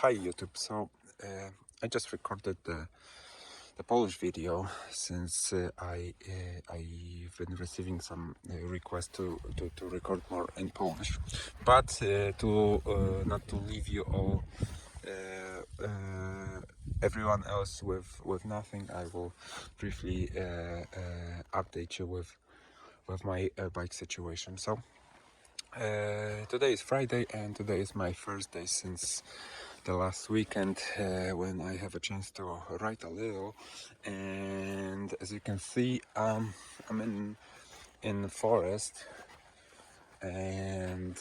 Hi YouTube. I just recorded the Polish video since I've been receiving some requests to record more in Polish, but to not to leave you all everyone else with nothing. I will briefly update you with my bike situation. Today is Friday, and today is my first day since the last weekend when I have a chance to ride a little. And as you can see, I'm in the forest, and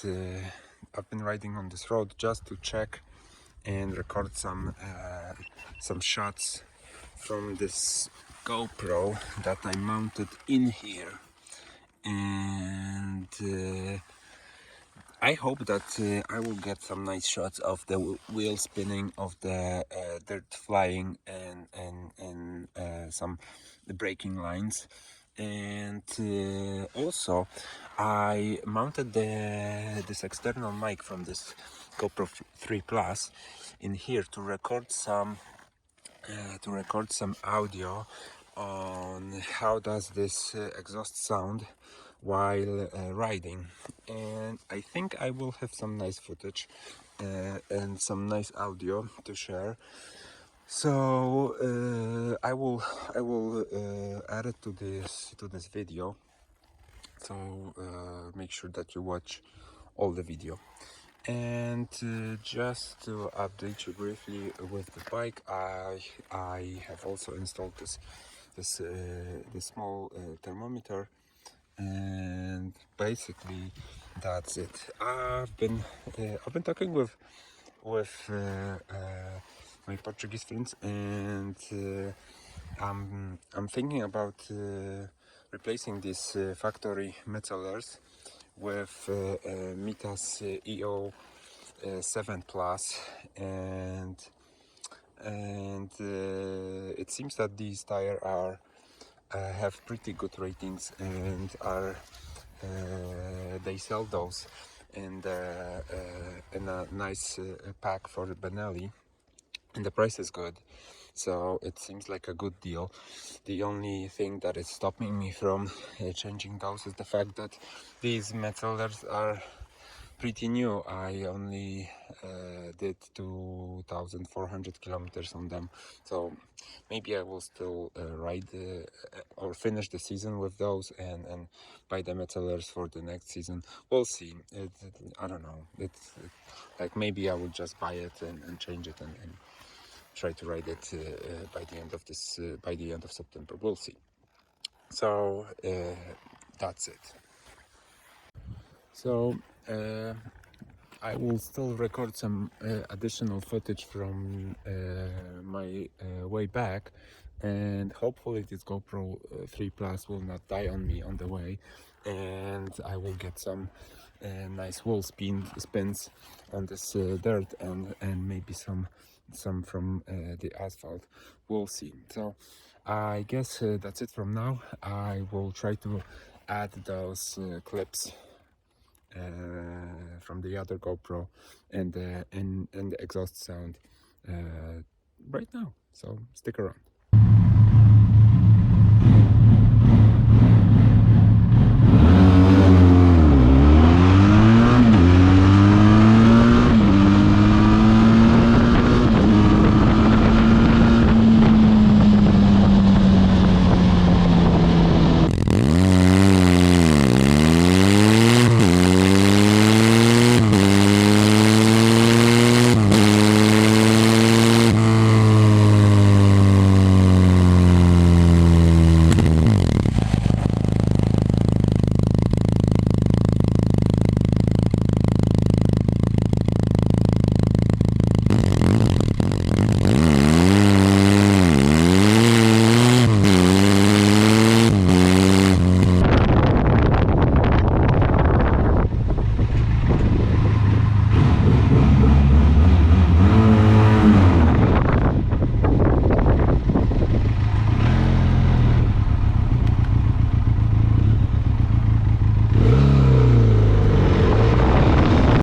I've been riding on this road just to check and record some shots from this GoPro that I mounted in here. And I hope that I will get some nice shots of the wheel spinning, of the dirt flying, and some the braking lines. And also, I mounted this external mic from this GoPro 3 Plus in here to record some audio on how does this exhaust sound while riding. And I think I will have some nice footage and some nice audio to share. So I will add it to this video. So make sure that you watch all the video. And just to update you briefly with the bike, I have also installed this small thermometer, and basically that's it. I've been talking with my Portuguese friends, and I'm thinking about replacing these factory metallers with Mitas EO 7 Plus, and it seems that these tires are have pretty good ratings, and are they sell those in a nice pack for Benelli, and the price is good, so it seems like a good deal. The only thing that is stopping me from changing those is the fact that these metallers are pretty new. I only did 2,400 kilometers on them, so maybe I will still ride or finish the season with those and buy the metallers for the next season. We'll see. I don't know. Like maybe I will just buy it and change it and try to ride it by the end of September. We'll see. So that's it. So I will still record some additional footage from my way back, and hopefully this GoPro 3 Plus will not die on me on the way, and I will get some nice wheel spins on this dirt, and maybe some from the asphalt. We'll see. So I guess that's it from now. I will try to add those clips from the other GoPro and the exhaust sound right now. So stick around.